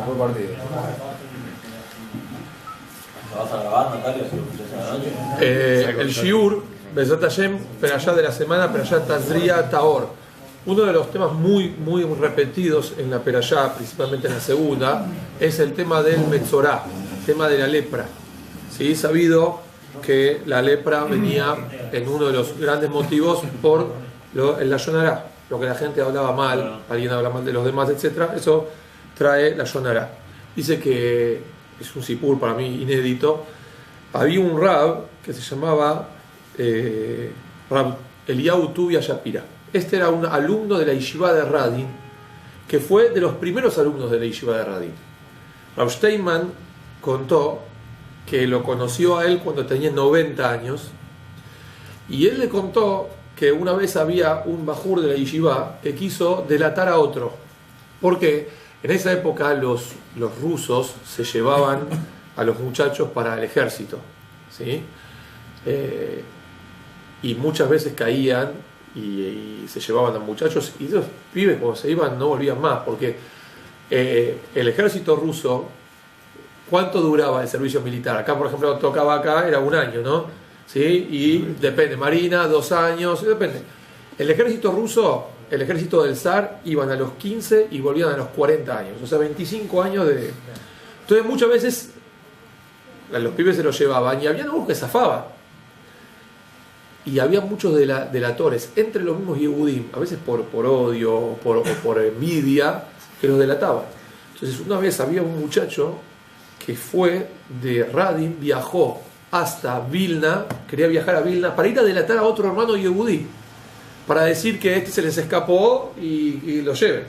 Buen partido. ¿Lo vas a grabar, Natalia, si lo escuchás a la noche? El Shiur, Bezat Hashem, Perashá de la semana, Perashá Tazria Taor. Uno de los temas muy repetidos en la Perashá, principalmente en la segunda, es el tema del Metzorá, el tema de la lepra. ¿Sí? Sabido que la lepra venía en uno de los grandes motivos por el Lashon Hará, lo que la gente hablaba mal, alguien habla mal de los demás, etc. Eso trae la Lashon Hará. Dice que es un sipur para mí inédito. Había un rab que se llamaba Rab Eliyahu Tuvia Shapira. Este era un alumno de la Yeshiva de Radin, que fue de los primeros alumnos de la Yeshiva de Radin. Rav Steinman contó que lo conoció a él cuando tenía 90 años, y él le contó que una vez había un bajur de la Yeshiva que quiso delatar a otro, porque en esa época los rusos se llevaban a los muchachos para el ejército, ¿sí? Y muchas veces caían y se llevaban a muchachos, y esos pibes cuando se iban no volvían más, porque el ejército ruso, ¿cuánto duraba el servicio militar? Acá, por ejemplo, tocaba acá, era un año, ¿no? ¿Sí? Y depende, Marina, 2 años, depende. El ejército ruso, el ejército del zar, iban a los 15 y volvían a los 40 años, o sea, 25 años de... Entonces muchas veces a los pibes se los llevaban y había algunos que zafaban. Y había muchos delatores, entre los mismos Yehudim, a veces por odio o por envidia, que los delataban. Entonces una vez había un muchacho que fue de Radin, viajó hasta Vilna, quería viajar a Vilna para ir a delatar a otro hermano Yehudí, para decir que este se les escapó y lo lleven.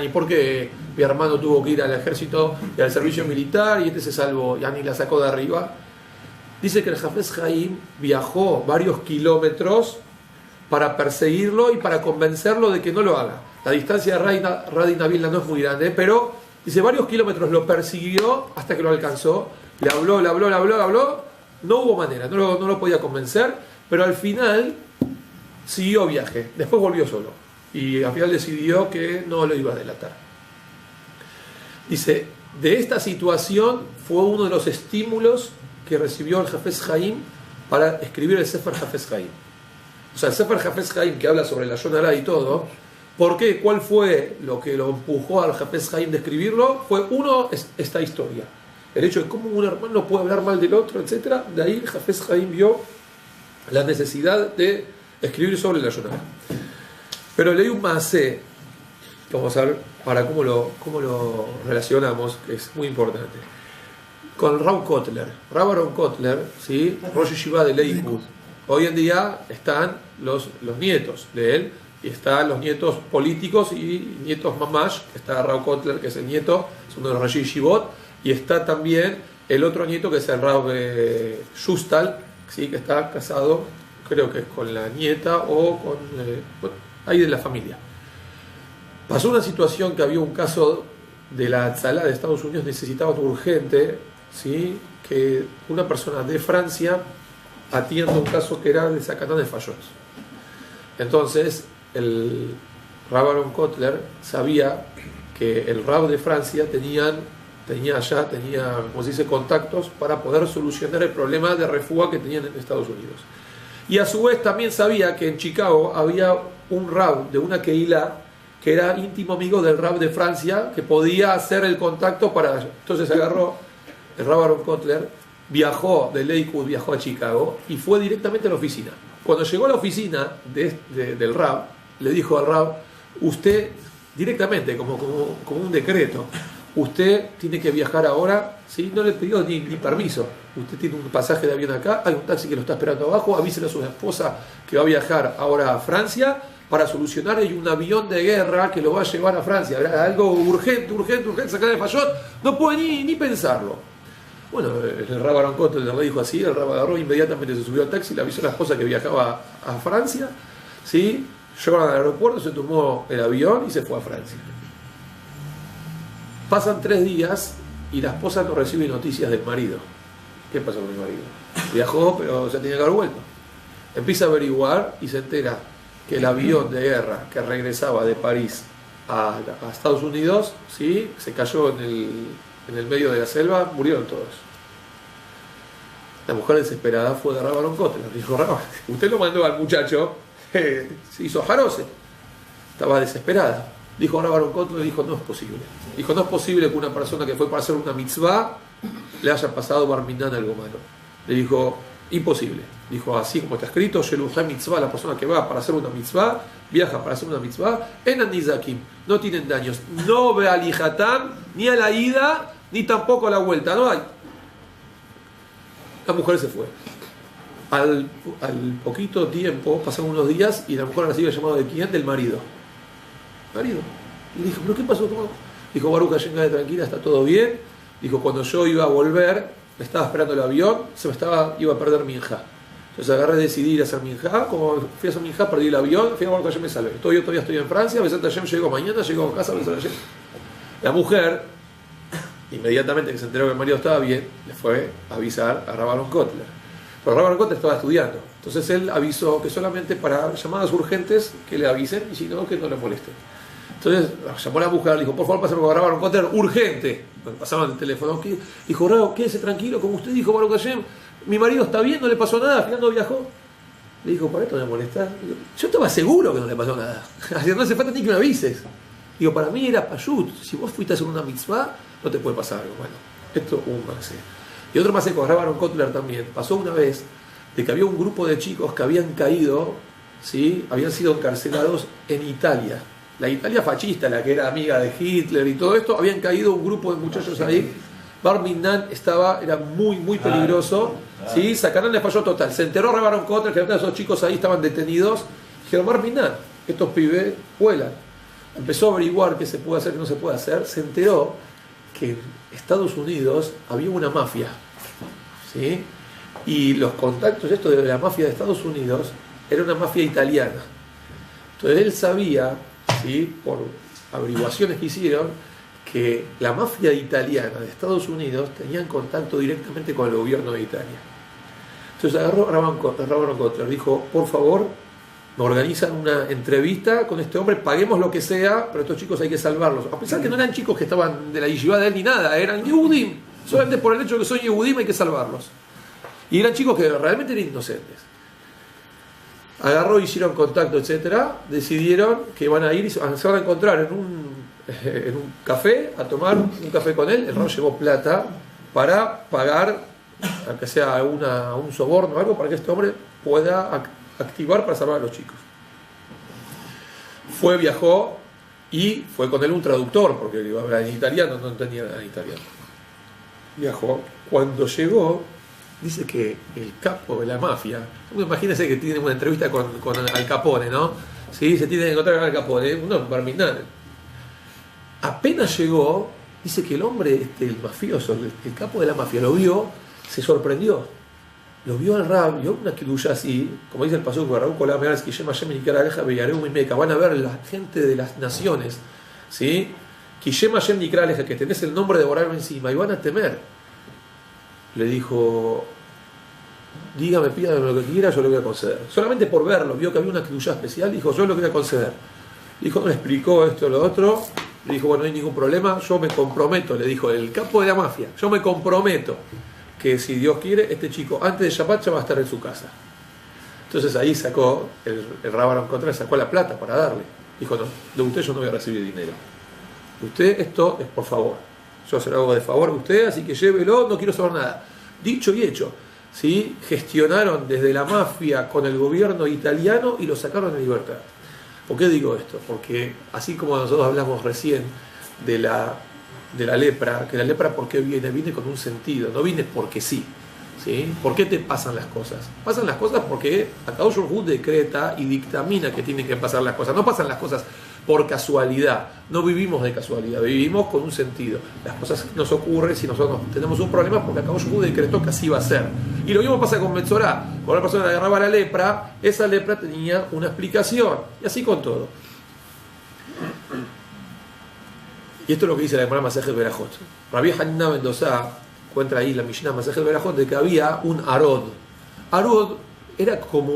Ni porque mi hermano tuvo que ir al ejército y al servicio militar y este se salvó, ni la sacó de arriba. Dice que el Hafez Haim viajó varios kilómetros para perseguirlo y para convencerlo de que no lo haga. La distancia de Radin a Vilna no es muy grande, pero dice varios kilómetros lo persiguió hasta que lo alcanzó. Le habló, no hubo manera, no lo podía convencer, pero al final siguió viaje, después volvió solo y al final decidió que no lo iba a delatar. Dice, de esta situación fue uno de los estímulos que recibió el Hafez Haim para escribir el Sefer Hafez Haim. O sea, el Sefer Hafez Haim, que habla sobre la Lashon Hará y todo, ¿por qué? ¿Cuál fue lo que lo empujó al Hafez Haim de escribirlo? Fue uno, esta historia, el hecho de cómo un hermano puede hablar mal del otro, etc. De ahí el Hafez Haim vio la necesidad de escribir sobre la Lashon Hará. Pero leí un maaseh, que vamos a ver para cómo lo relacionamos, que es muy importante, con Rav Kotler. Rav Aaron Kotler, ¿sí? Rosh Yeshiva de Lakewood. Hoy en día están los nietos de él, y están los nietos políticos y nietos mamash. Está Rav Kotler, que es el nieto, es uno de los Rosh Yeshivot, y está también el otro nieto, que es el Rav Shustal, ¿sí? Que está casado, creo que es con la nieta o con ahí de la familia. Pasó una situación que había un caso de la Tzalá de Estados Unidos, necesitaban urgente, ¿sí? Que una persona de Francia atienda un caso que era de Sacatán de Fayot. Entonces el Rav Aaron Kotler sabía que el Rab de Francia tenía, como se dice, contactos para poder solucionar el problema de refugia que tenían en Estados Unidos. Y a su vez también sabía que en Chicago había un Rab de una Keilah que era íntimo amigo del Rab de Francia, que podía hacer el contacto para... Entonces agarró el Rav Aaron Kotler, viajó de Lakewood, viajó a Chicago y fue directamente a la oficina. Cuando llegó a la oficina del Rab, le dijo al Rab, usted directamente, como un decreto, usted tiene que viajar ahora, ¿sí? No le pidió ni permiso. Usted tiene un pasaje de avión acá, hay un taxi que lo está esperando abajo, avísele a su esposa que va a viajar ahora a Francia para solucionar, hay un avión de guerra que lo va a llevar a Francia. Algo urgente, sacar de Fayot, no puede ni pensarlo. Bueno, el Rav Aaron Kotler le dijo así, el Rav agarró, inmediatamente se subió al taxi, le avisó a la esposa que viajaba a Francia, ¿sí? Llegaron al aeropuerto, se tomó el avión y se fue a Francia. Pasan 3 días y la esposa no recibe noticias del marido. ¿Qué pasó con el marido? Viajó, pero ya tenía que haber vuelto. Empieza a averiguar y se entera que el avión de guerra que regresaba de París a Estados Unidos, ¿sí? Se cayó en el medio de la selva, murieron todos. La mujer desesperada fue de Rabban Kotler, le dijo: Rabban, usted lo mandó al muchacho, se hizo jarose, estaba desesperada. Dijo Rabban Kotler, dijo: no es posible. Dijo: no es posible que una persona que fue para hacer una mitzvah le haya pasado bar minan algo malo. Le dijo: imposible. Dijo: así como está escrito, Sheluha mitzvah, la persona que va para hacer una mitzvah, viaja para hacer una mitzvah, en Anizakim, no tienen daños, no ve al hijatán, ni a la ida, ni tampoco a la vuelta, no hay. La mujer se fue. Al poquito tiempo, pasaron unos días, y la mujer recibe el llamado de quién, del marido. Y le dijo: ¿pero qué pasó? ¿Cómo? Dijo: Baruch Hashem, tranquila, está todo bien. Dijo: cuando yo iba a volver, me estaba esperando el avión, iba a perder mi hija. Entonces agarré, decidí ir a hacer minjá. Como fui a hacer minjá, perdí el avión. Fui a Baruch Hashem, me salvé. Yo todavía estoy en Francia. Besat Hashem, llego mañana, llego a casa, Besat Hashem. La mujer, inmediatamente que se enteró que el marido estaba bien, le fue a avisar a Rabban Kotler. Pero Rabban Kotler estaba estudiando. Entonces él avisó que solamente para llamadas urgentes que le avisen, y si no, que no le molesten. Entonces llamó a la mujer, le dijo: por favor, pásame con Rabban Kotler, urgente. Bueno, pasaron el teléfono. Dijo: Rabban, quédese tranquilo, como usted dijo, Baruch Hashem, mi marido está bien, no le pasó nada, al final no viajó. Le dijo: ¿para esto me molesta? Yo estaba seguro que no le pasó nada. No hace falta ni que me avises. Digo: para mí era payut. Si vos fuiste a hacer una mitzvah, no te puede pasar algo. Bueno, esto un masé. Y otro masé con Rabban Kotler también. Pasó una vez de que había un grupo de chicos que habían caído, ¿sí? Habían sido encarcelados en Italia. La Italia fascista, la que era amiga de Hitler y todo esto, habían caído un grupo de muchachos ahí. Bar Minan era muy, muy peligroso. ¿Sí? Sacarán le falló total. Se enteró Rabban Kotler que esos chicos ahí estaban detenidos. Dijeron: Bar Minan, estos pibes vuelan. Empezó a averiguar qué se puede hacer, qué no se puede hacer. Se enteró que en Estados Unidos había una mafia, ¿sí? Y los contactos de la mafia de Estados Unidos era una mafia italiana. Entonces él sabía, ¿sí?, por averiguaciones que hicieron, que la mafia italiana de Estados Unidos tenían contacto directamente con el gobierno de Italia. Entonces agarró Rabban Kotler, dijo: por favor, me organizan una entrevista con este hombre, paguemos lo que sea, pero estos chicos hay que salvarlos. A pesar que no eran chicos que estaban de la yeshiva de él ni nada, eran Yehudim. Solamente por el hecho de que son Yehudim hay que salvarlos. Y eran chicos que realmente eran inocentes. Agarró, hicieron contacto, etcétera, decidieron que van a ir y se van a encontrar en un café, a tomar un café con él. El Ron llevó plata para pagar, aunque sea un soborno o algo, para que este hombre pueda activar para salvar a los chicos. Viajó y fue con él un traductor, porque iba a hablar en italiano, no entendía nada en italiano. Viajó. Cuando llegó, dice que el capo de la mafia, imagínense que tiene una entrevista con Al Capone, ¿no? Sí, se tiene que encontrar con Al Capone, uno es Bar Minan. Apenas llegó, dice que el hombre, el mafioso, el capo de la mafia, lo vio, se sorprendió. Lo vio al Rab, vio una kidushá así, como dice el pasuk, van a ver la gente de las naciones, ¿sí? Que tenés el nombre de Borah encima y van a temer. Le dijo: dígame, pídame lo que quiera, yo lo voy a conceder. Solamente por verlo, vio que había una kidushá especial, dijo: yo lo voy a conceder. Dijo, me explicó esto, lo otro, le dijo: bueno, no hay ningún problema, yo me comprometo, le dijo el capo de la mafia, yo me comprometo que si Dios quiere, este chico antes de Shabbat ya va a estar en su casa. Entonces ahí sacó, el Rabban Kotler sacó la plata para darle. Dijo: no, de usted yo no voy a recibir dinero. Usted, esto es por favor. Yo se lo hago de favor a usted, así que llévelo, no quiero saber nada. Dicho y hecho, ¿sí? Gestionaron desde la mafia con el gobierno italiano y lo sacaron en libertad. ¿Por qué digo esto? Porque así como nosotros hablamos recién de la lepra, que la lepra ¿por qué viene? Viene con un sentido, no viene porque sí. ¿Sí? ¿Por qué te pasan las cosas? Pasan las cosas porque Akadosh Baruj Hu decreta y dictamina que tienen que pasar las cosas. No pasan las cosas por casualidad. No vivimos de casualidad, vivimos con un sentido. Las cosas nos ocurren si nosotros tenemos un problema porque Akadosh Baruj Hu decretó que así va a ser. Y lo mismo pasa con Metzorá. Cuando la persona agarraba la lepra, esa lepra tenía una explicación. Y así con todo. Y esto es lo que dice la Gemara Masejet Berajot. Rabbi Hanina Mendoza encuentra ahí la Mishnah Masejet Berajot de que había un arod. Arod era como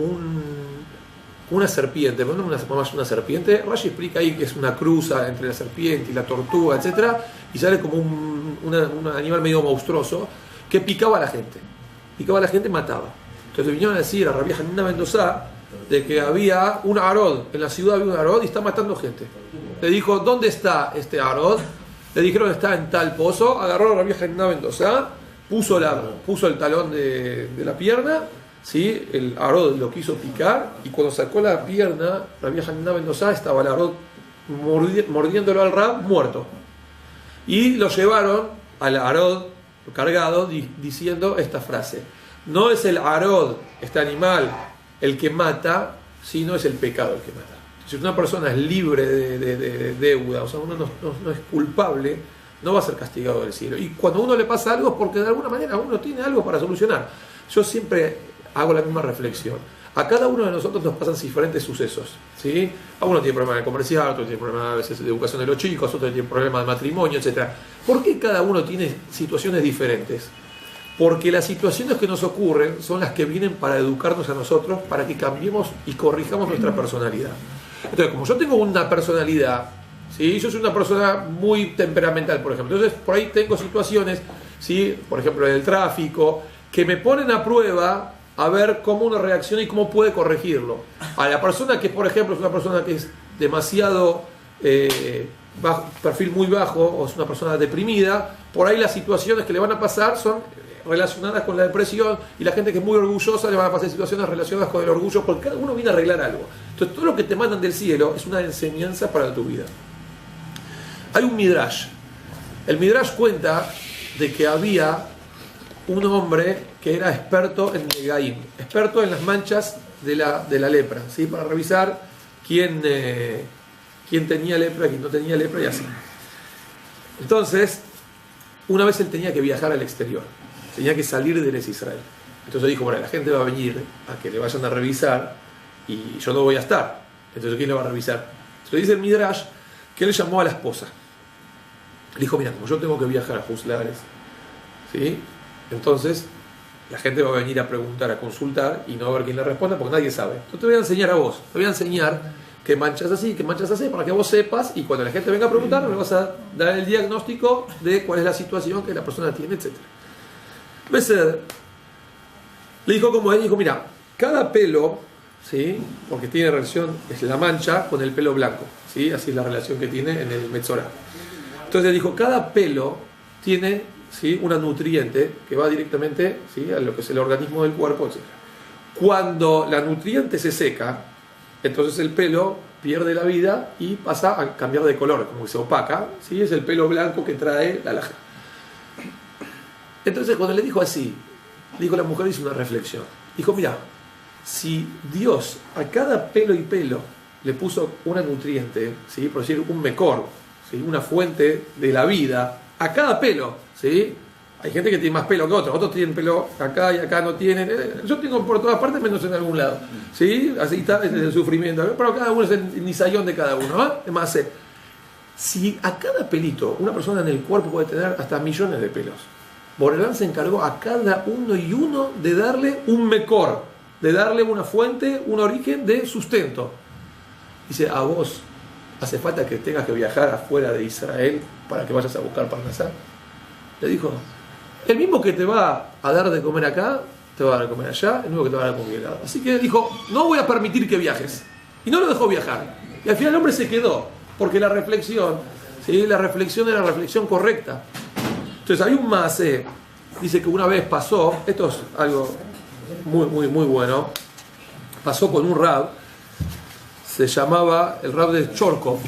una serpiente, pero no más una serpiente. Rashi explica ahí que es una cruza entre la serpiente y la tortuga, etc. Y sale como un animal medio monstruoso que picaba a la gente. Picaba a la gente y mataba. Entonces vinieron a decir a Rabbi Hanina Mendoza de que había un arod, en la ciudad había un arod y está matando gente. Le dijo, ¿dónde está este arod? Le dijeron, está en tal pozo. Agarró a Rabbi Hanina Mendoza, puso el talón de la pierna, ¿sí? El arod lo quiso picar y cuando sacó la pierna, Rabbi Hanina Mendoza, estaba el arod mordiéndolo al Rab, muerto. Y lo llevaron al arod cargado diciendo esta frase: no es el arod, este animal, el que mata, sino es el pecado el que mata. Si una persona es libre de deuda, o sea, uno no es culpable, no va a ser castigado del cielo. Y cuando a uno le pasa algo es porque de alguna manera uno tiene algo para solucionar. Yo siempre hago la misma reflexión. A cada uno de nosotros nos pasan diferentes sucesos, ¿sí? A uno tiene problemas de comercial, otro tiene problemas a veces de educación de los chicos, otro tiene problemas de matrimonio, etc. ¿Por qué cada uno tiene situaciones diferentes? Porque las situaciones que nos ocurren son las que vienen para educarnos a nosotros, para que cambiemos y corrijamos nuestra personalidad. Entonces, como yo tengo una personalidad, ¿sí? Yo soy una persona muy temperamental, por ejemplo. Entonces, por ahí tengo situaciones, ¿sí? Por ejemplo, en el tráfico, que me ponen a prueba a ver cómo uno reacciona y cómo puede corregirlo. A la persona que, por ejemplo, es una persona que es demasiado perfil muy bajo, o es una persona deprimida, por ahí las situaciones que le van a pasar son relacionadas con la depresión, y la gente que es muy orgullosa le van a pasar situaciones relacionadas con el orgullo, porque cada uno viene a arreglar algo. Entonces todo lo que te mandan del cielo es una enseñanza para tu vida. Hay un midrash. El midrash cuenta de que había un hombre que era experto en negaim, experto en las manchas de la lepra, ¿sí? Para revisar quién tenía lepra, quién no tenía lepra y así. Entonces, una vez él tenía que viajar al exterior, tenía que salir de Israel. Entonces dijo, bueno, la gente va a venir a que le vayan a revisar y yo no voy a estar. Entonces, ¿quién le va a revisar? Entonces dice el midrash que él llamó a la esposa. Le dijo, mira, como yo tengo que viajar a Juzlares, ¿sí? Entonces la gente va a venir a preguntar, a consultar, y no va a ver quién le responda porque nadie sabe. Entonces te voy a enseñar a vos, te voy a enseñar qué manchas así, para que vos sepas, y cuando la gente venga a preguntar, le vas a dar el diagnóstico de cuál es la situación que la persona tiene, etc. Beseder le dijo como él, dijo, mira, cada pelo, ¿sí? Porque tiene relación, es la mancha con el pelo blanco, ¿sí? Así es la relación que tiene en el Metzorá. Entonces dijo, cada pelo tiene, ¿sí? Una nutriente que va directamente, ¿sí? A lo que es el organismo del cuerpo, etc. Cuando la nutriente se seca, entonces el pelo pierde la vida y pasa a cambiar de color, como que se opaca, ¿sí? Es el pelo blanco que trae la alhaja. Entonces cuando le dijo así, dijo la mujer, hizo una reflexión. Dijo, mira, si Dios a cada pelo y pelo le puso una nutriente, ¿sí? Por decir un mecor, ¿sí? Una fuente de la vida, a cada pelo, ¿sí? Hay gente que tiene más pelo que otros tienen pelo acá y acá no tienen. Yo tengo por todas partes menos en algún lado, ¿sí? Así está el sufrimiento, pero cada uno es el nisayón de cada uno, ¿eh? Es más, si a cada pelito una persona en el cuerpo puede tener hasta millones de pelos, Borelán se encargó a cada uno y uno de darle un mecor, de darle una fuente, un origen de sustento. Dice, a vos hace falta que tengas que viajar afuera de Israel para que vayas a buscar Parnasá. Le dijo, el mismo que te va a dar de comer acá, te va a dar de comer allá, el mismo que te va a dar de comer acá. Así que dijo, no voy a permitir que viajes. Y no lo dejó viajar. Y al final el hombre se quedó, porque la reflexión, ¿sí? La reflexión era la reflexión correcta. Entonces hay un maasé, dice que una vez pasó, esto es algo muy bueno, pasó con un rab, se llamaba el rab de Chorkov,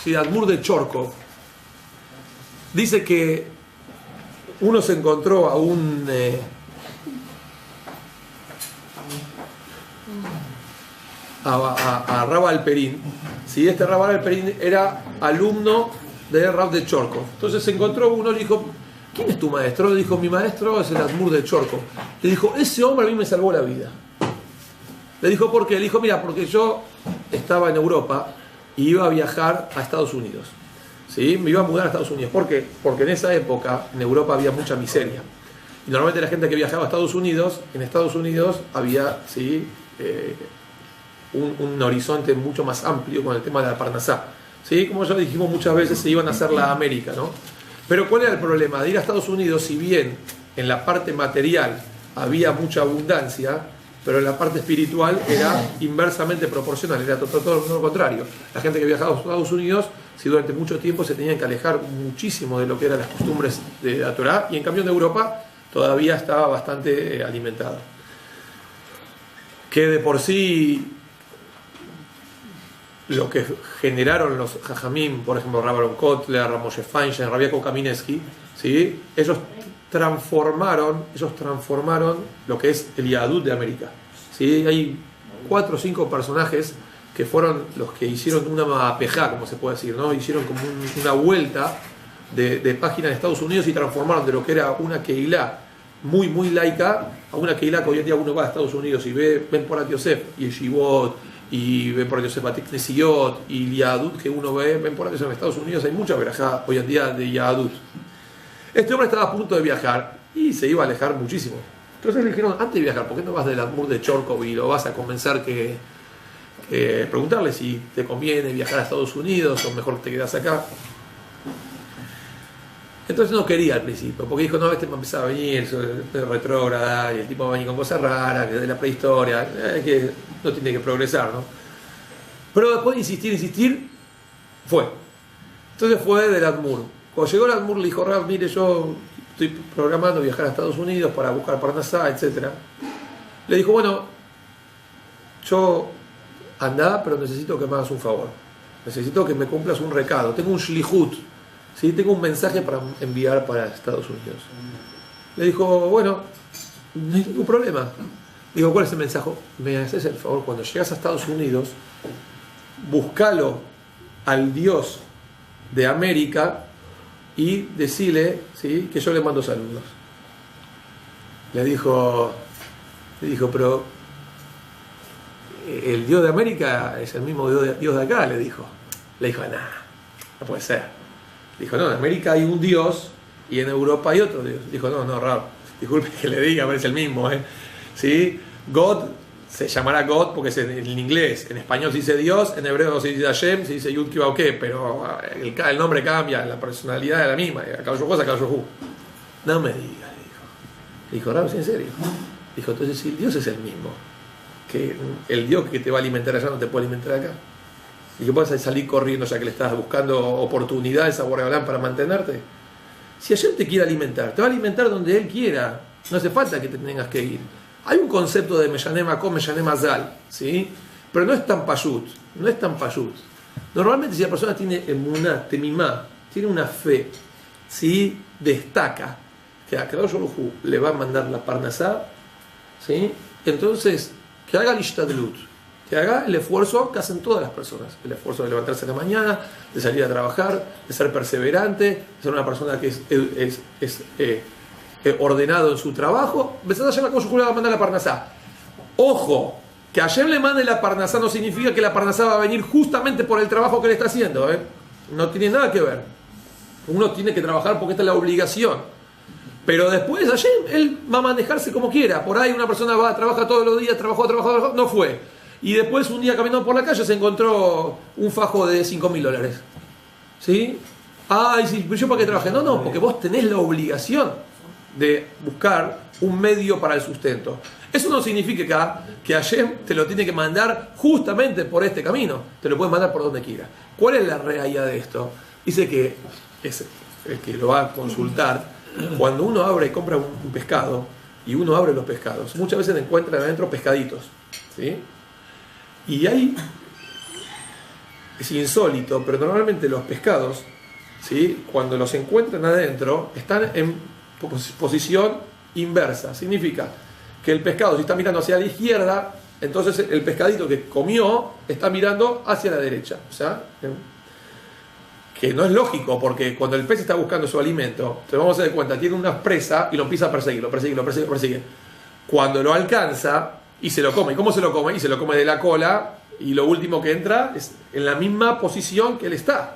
¿sí? Admur de Chorkov. Dice que uno se encontró a un a Rab Alperín, ¿sí? Este Rab Alperín era alumno de Rab de Chorkov. Entonces se encontró uno, le dijo, ¿quién es tu maestro? Le dijo, mi maestro es el Admur de Chorkov. Le dijo, ese hombre a mí me salvó la vida. Le dijo, ¿por qué? Le dijo, mira, porque yo estaba en Europa y iba a viajar a Estados Unidos, ¿sí? Me iba a mudar a Estados Unidos. ¿Por qué? Porque en esa época en Europa había mucha miseria. Y normalmente la gente que viajaba a Estados Unidos, en Estados Unidos había, ¿sí? un horizonte mucho más amplio con el tema de la Parnasá. ¿Sí? Como ya dijimos muchas veces, se iban a hacer la América, ¿no? Pero ¿cuál era el problema? De ir a Estados Unidos, si bien en la parte material había mucha abundancia, pero en la parte espiritual era inversamente proporcional, era todo lo contrario. La gente que viajaba a Estados Unidos, si durante mucho tiempo se tenían que alejar muchísimo de lo que eran las costumbres de la Torá, y en cambio en Europa todavía estaba bastante alimentada. Que de por sí lo que generaron los Jajamim, por ejemplo Rabbi Kotler, Moshe Feinstein, Rabbi Yaakov Kaminsky, ¿sí? ellos transformaron lo que es el Yahadut de América. ¿Sí? Hay 4 o 5 personajes que fueron los que hicieron una mapejá, como se puede decir, ¿no? Hicieron como una vuelta de página de Estados Unidos y transformaron de lo que era una Keilah muy, muy laica a una Keilah que hoy en día uno va a Estados Unidos y ve Ben Porat Yosef y Yeshivot y Ben Porat Yosef Batik Nesiyot y Yahadut que uno ve Ben Porat Yosef en Estados Unidos. Hay mucha verajá hoy en día de Yahadut. Este hombre estaba a punto de viajar y se iba a alejar muchísimo. Entonces le dijeron, antes de viajar, ¿por qué no vas del Admur de Chorkov y lo vas a convencer que preguntarle si te conviene viajar a Estados Unidos o mejor te quedas acá? Entonces no quería al principio, porque dijo, no, este me empezaba a venir, es retrógrada, y el tipo va a venir con cosas raras, que de la prehistoria, que no tiene que progresar, ¿no? Pero después de insistir, fue. Entonces fue del Admur. Cuando llegó el Admur le dijo, Rab, mire, yo estoy programando viajar a Estados Unidos para buscar Parnasá, etc. Le dijo, bueno, yo andá, pero necesito que me hagas un favor. Necesito que me cumplas un recado. Tengo un shlihut, ¿sí? Tengo un mensaje para enviar para Estados Unidos. Le dijo, bueno, no hay ningún problema. Digo, ¿cuál es el mensaje? Me haces el favor, cuando llegas a Estados Unidos, búscalo al Dios de América y decile, ¿sí?, que yo le mando saludos. Le dijo, pero el Dios de América es el mismo Dios de acá, le dijo. Le dijo, no puede ser. Dijo, no, en América hay un Dios y en Europa hay otro Dios. Dijo, no, Rab, disculpe que le diga, pero es el mismo, ¿sí? God se llamará God porque es en inglés, en español se dice Dios, en hebreo se dice Hashem, se dice Yud Ki Vav Ke, pero el nombre cambia, la personalidad es la misma, Akadosh Hu es Akadosh Hu. No me diga, le dijo, Rab, ¿en serio? Dijo, entonces si Dios es el mismo, que el Dios que te va a alimentar allá no te puede alimentar acá, y que vas a salir corriendo ya que le estás buscando oportunidades a Boreolán para mantenerte. Si Hashem te quiere alimentar, te va a alimentar donde Él quiera, no hace falta que te tengas que ir. Hay un concepto de Meyanem Makom, Meyanem Mazal, ¿sí? Pero no es tan payut. Normalmente si la persona tiene emuná, temimá, tiene una fe, ¿sí?, destaca que a Kadosh Baruj Hu le va a mandar la Parnasá, ¿sí?, entonces que haga el ishtadlut, que haga el esfuerzo que hacen todas las personas, el esfuerzo de levantarse en la mañana, de salir a trabajar, de ser perseverante, de ser una persona que es ordenado en su trabajo. Besat Hashem HaKadosh Hu le va a mandar la Parnasá. Ojo, que Hashem le mande la Parnasá no significa que la Parnasá va a venir justamente por el trabajo que le está haciendo, no tiene nada que ver. Uno tiene que trabajar porque esta es la obligación, pero después Hashem, Él va a manejarse como quiera. Por ahí una persona va, trabaja todos los días, trabajó, no fue, y después un día caminando por la calle se encontró un fajo de $5.000, ¿sí? Ay, sí, pero yo para qué trabajé. No, porque vos tenés la obligación de buscar un medio para el sustento. Eso no significa que Hashem te lo tiene que mandar justamente por este camino, te lo puede mandar por donde quiera. ¿Cuál es la realidad de esto? Dice que es el que lo va a consultar, cuando uno abre y compra un pescado y uno abre los pescados, muchas veces encuentran adentro pescaditos, ¿sí? Y ahí es insólito, pero normalmente los pescados, ¿sí?, cuando los encuentran adentro están en posición inversa. Significa que el pescado, si está mirando hacia la izquierda, entonces el pescadito que comió está mirando hacia la derecha. O sea, que no es lógico, porque cuando el pez está buscando su alimento, te vamos a dar cuenta, tiene una presa y lo empieza a perseguir, lo persigue. Cuando lo alcanza y se lo come. ¿Y cómo se lo come? Y se lo come de la cola, y lo último que entra es en la misma posición que él está.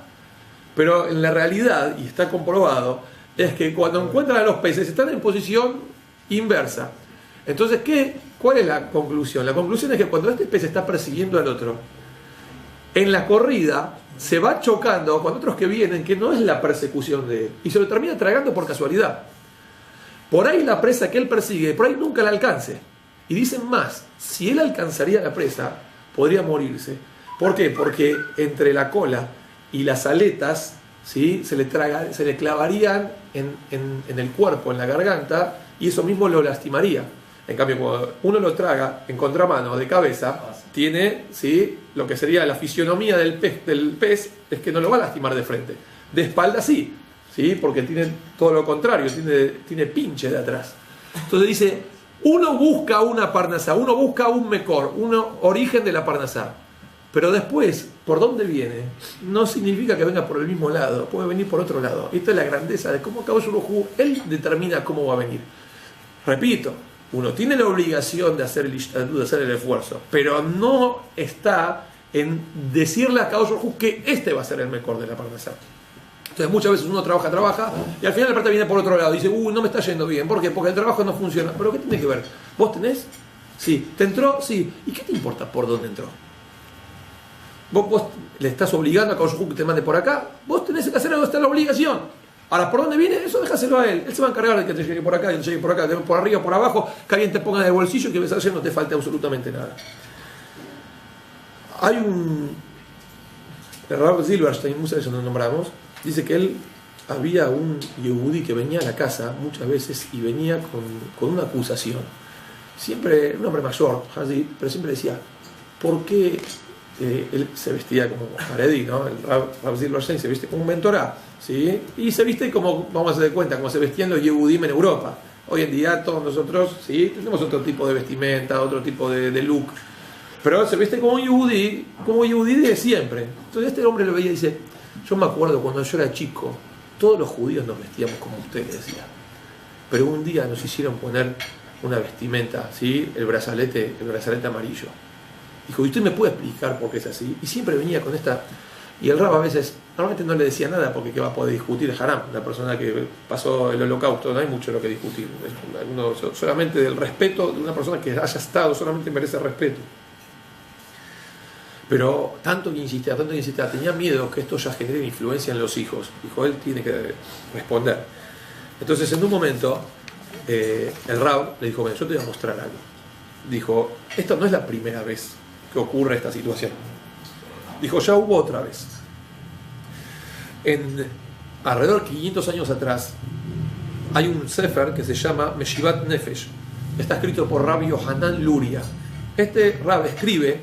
Pero en la realidad, y está comprobado, es que cuando encuentran a los peces están en posición inversa. Entonces, ¿cuál es la conclusión? La conclusión es que cuando este pez está persiguiendo al otro, en la corrida se va chocando con otros que vienen, que no es la persecución de él, y se lo termina tragando por casualidad. Por ahí la presa que él persigue, por ahí nunca la alcance. Y dicen más, si él alcanzaría la presa, podría morirse. ¿Por qué? Porque entre la cola y las aletas, ¿sí?, se le clavarían en el cuerpo, en la garganta, y eso mismo lo lastimaría. En cambio, cuando uno lo traga en contramano, de cabeza, tiene, ¿sí?, lo que sería la fisionomía del pez, es que no lo va a lastimar de frente. De espalda sí, ¿sí?, porque tiene todo lo contrario, tiene pinche de atrás. Entonces dice, uno busca una parnasá, uno busca un mecor, un origen de la parnasá. Pero después, ¿por dónde viene? No significa que venga por el mismo lado, puede venir por otro lado. Esta es la grandeza de cómo Kadosh Baruj Hu, él determina cómo va a venir. Repito, uno tiene la obligación de hacer el esfuerzo, pero no está en decirle a Kadosh Baruj Hu que este va a ser el mejor de la parnasá. Entonces muchas veces uno trabaja y al final la plata viene por otro lado y dice, no me está yendo bien. ¿Por qué? Porque el trabajo no funciona. ¿Pero qué tiene que ver? ¿Vos tenés? Sí. ¿Te entró? Sí. ¿Y qué te importa por dónde entró? Vos le estás obligando a Kadosh Baruj Hu que te mande por acá. Vos tenés que hacer algo, está la obligación. Ahora, ¿por dónde viene? Eso déjaselo a él. Él se va a encargar de que te llegue por acá, que te llegue por acá, por arriba, por abajo, que alguien te ponga en el bolsillo y que ayer no te falte absolutamente nada. Hay el Rav Silverstein, muchas veces nos nombramos, dice que había un yehudí que venía a la casa muchas veces y venía con una acusación. Siempre, un hombre mayor, pero siempre decía, ¿por qué él se vestía como Haredi, ¿no? El Rav Silverstein se viste como un mentorá, ¿sí? Y se viste como, vamos a hacer cuenta, como se vestían los yehudim en Europa. Hoy en día todos nosotros, ¿sí?, tenemos otro tipo de vestimenta, otro tipo de look, pero se viste como yehudí de siempre. Entonces este hombre lo veía y dice, yo me acuerdo cuando yo era chico, todos los judíos nos vestíamos como ustedes, decía, pero un día nos hicieron poner una vestimenta, ¿sí?, el brazalete amarillo. Dijo, ¿y usted me puede explicar por qué es así? Y siempre venía con esta... Y el Rab a veces, normalmente no le decía nada porque ¿qué va a poder discutir? Haram, una persona que pasó el holocausto, no hay mucho lo que discutir. Solamente del respeto de una persona que haya estado, solamente merece respeto. Pero tanto que insistía, tenía miedo que esto ya genere influencia en los hijos. Dijo, él tiene que responder. Entonces, en un momento, el Rab le dijo, yo te voy a mostrar algo. Dijo, esto no es la primera vez que ocurre esta situación. Dijo, ya hubo otra vez. Alrededor de 500 años atrás, hay un sefer que se llama Meshivat Nefesh. Está escrito por Rabbi Yohanan Luria. Este Rab escribe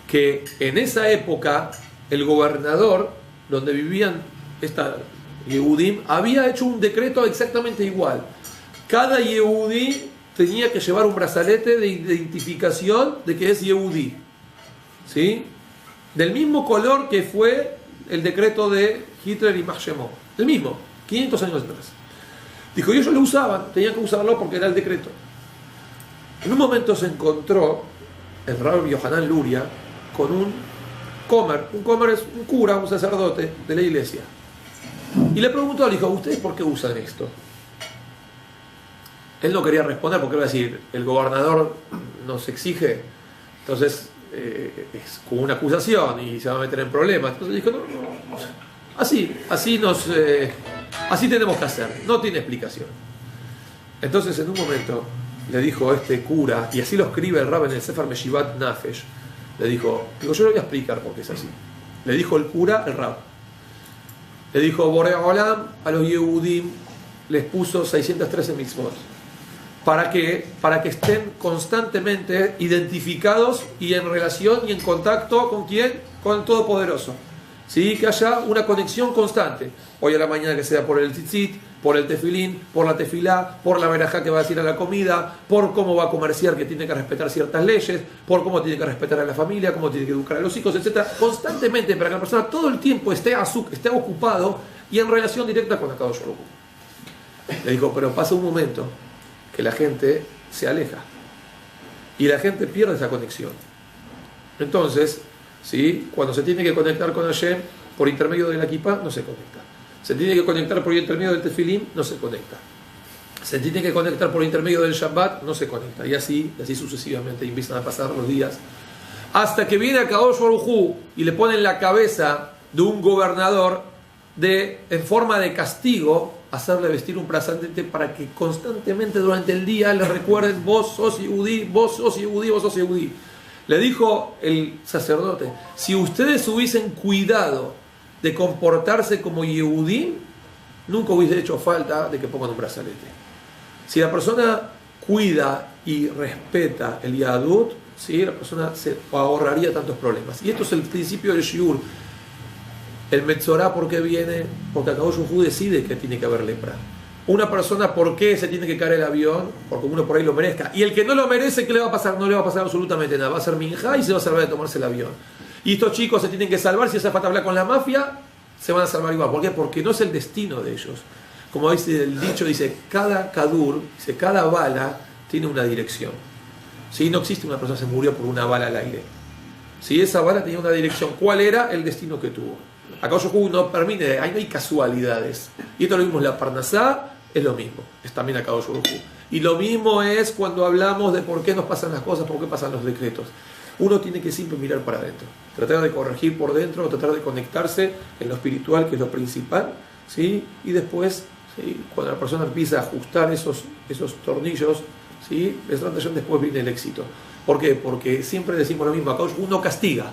que en esa época el gobernador donde vivían esta Yehudim había hecho un decreto exactamente igual. Cada Yehudí tenía que llevar un brazalete de identificación de que es Yehudí, ¿sí?, del mismo color que fue el decreto de Hitler y Machemó, el mismo, 500 años atrás. Dijo, y ellos lo usaban, tenían que usarlo porque era el decreto. En un momento se encontró el Rabbi Yohanan Luria con un comer es un cura, un sacerdote de la iglesia. Y le preguntó, le dijo, ¿ustedes por qué usan esto? Él no quería responder porque iba a decir, el gobernador nos exige, entonces es como una acusación y se va a meter en problemas. Entonces dijo, no, así tenemos que hacer, no tiene explicación. Entonces en un momento le dijo este cura, y así lo escribe el Rab en el Sefer Meshivat Nefesh, le dijo, yo le voy a explicar por qué es así. Le dijo el cura, el Rab. Le dijo, Borei Olam a los Yehudim les puso 613 mitzvot. ¿Para qué? Para que estén constantemente identificados y en relación y en contacto ¿con quién? Con el Todopoderoso. ¿Sí? Que haya una conexión constante. Hoy a la mañana que sea por el tzitzit, por el tefilín, por la tefilá, por la verajá que va a decir a la comida, por cómo va a comerciar, que tiene que respetar ciertas leyes, por cómo tiene que respetar a la familia, cómo tiene que educar a los hijos, etc. Constantemente, para que la persona todo el tiempo esté ocupado y en relación directa con Akadosh Baruj Hu. Le dijo, pero pasa un momento que la gente se aleja y la gente pierde esa conexión. Entonces, ¿sí?, cuando se tiene que conectar con Hashem por intermedio de la kippah, no se conecta. Se tiene que conectar por intermedio del tefilín, no se conecta. se tiene que conectar por intermedio del Shabbat, no se conecta. Y así sucesivamente, y empiezan a pasar los días. Hasta que viene a Kadosh Baruj Hu y le ponen la cabeza de un gobernador en forma de castigo, hacerle vestir un brazalete para que constantemente durante el día le recuerden: vos sos Yehudí, vos sos Yehudí, vos sos Yehudí. Le dijo el sacerdote: si ustedes hubiesen cuidado de comportarse como Yehudí, nunca hubiese hecho falta de que pongan un brazalete. Si la persona cuida y respeta el Yahadut, ¿sí?, la persona se ahorraría tantos problemas. Y esto es el principio del Shiur. El Metzorá, ¿por qué viene? Porque Akadosh Baruj Hu decide que tiene que haber lepra. Una persona, ¿por qué se tiene que caer el avión? Porque uno por ahí lo merezca. Y el que no lo merece, ¿qué le va a pasar? No le va a pasar absolutamente nada. Va a ser minjá y se va a salvar de tomarse el avión. Y estos chicos se tienen que salvar. Si hace falta hablar con la mafia, se van a salvar igual. ¿Por qué? Porque no es el destino de ellos. Como dice el dicho, dice, cada kadur, dice, cada bala tiene una dirección. ¿Sí? No existe una persona que se murió por una bala al aire. Si esa bala tenía una dirección, ¿cuál era el destino que tuvo? Akadosh Baruj Hu no permite, ahí no hay casualidades. Y esto lo mismo, la Parnasá es lo mismo, es también Akadosh Baruj Hu. Y lo mismo es cuando hablamos de por qué nos pasan las cosas, por qué pasan los decretos. Uno tiene que siempre mirar para adentro, tratar de corregir por dentro, tratar de conectarse en lo espiritual, que es lo principal, ¿sí? Y después, ¿sí?, cuando la persona empieza a ajustar esos tornillos, ¿sí?, después viene el éxito. ¿Por qué? Porque siempre decimos lo mismo: Akadosh Baruj Hu no castiga,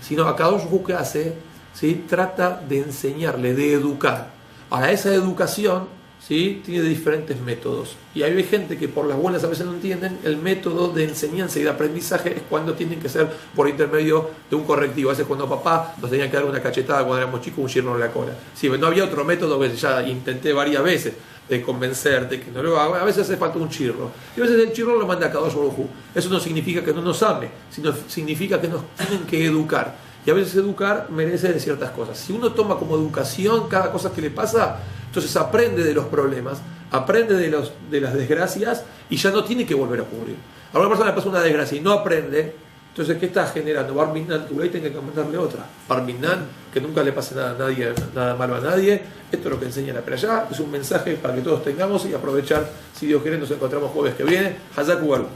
sino Akadosh Baruj Hu, ¿qué hace? ¿Sí? Trata de enseñarle, de educar. Ahora, esa educación, ¿sí?, tiene diferentes métodos. Y hay gente que por las buenas a veces no entienden. El método de enseñanza y de aprendizaje es cuando tienen que ser por intermedio de un correctivo. A veces cuando papá nos tenía que dar una cachetada cuando éramos chicos, un chirro en la cola. Sí, no había otro método que ya intenté varias veces de convencerte que no lo haga. A veces hace falta un chirro. Y a veces el chirro lo manda a Akadosh Baruj Hu. Eso no significa que no nos ame, sino significa que nos tienen que educar. Y a veces educar merece de ciertas cosas. Si uno toma como educación cada cosa que le pasa, entonces aprende de los problemas, aprende de las desgracias y ya no tiene que volver a ocurrir. A una persona le pasa una desgracia y no aprende, entonces ¿qué está generando? Bar Minan, tu ley tiene que mandarle otra. Bar Minan, que nunca le pase nada malo a nadie. Esto es lo que enseña la Perashá. Es un mensaje para que todos tengamos y aprovechar. Si Dios quiere, nos encontramos jueves que viene. Hazaku Baruch.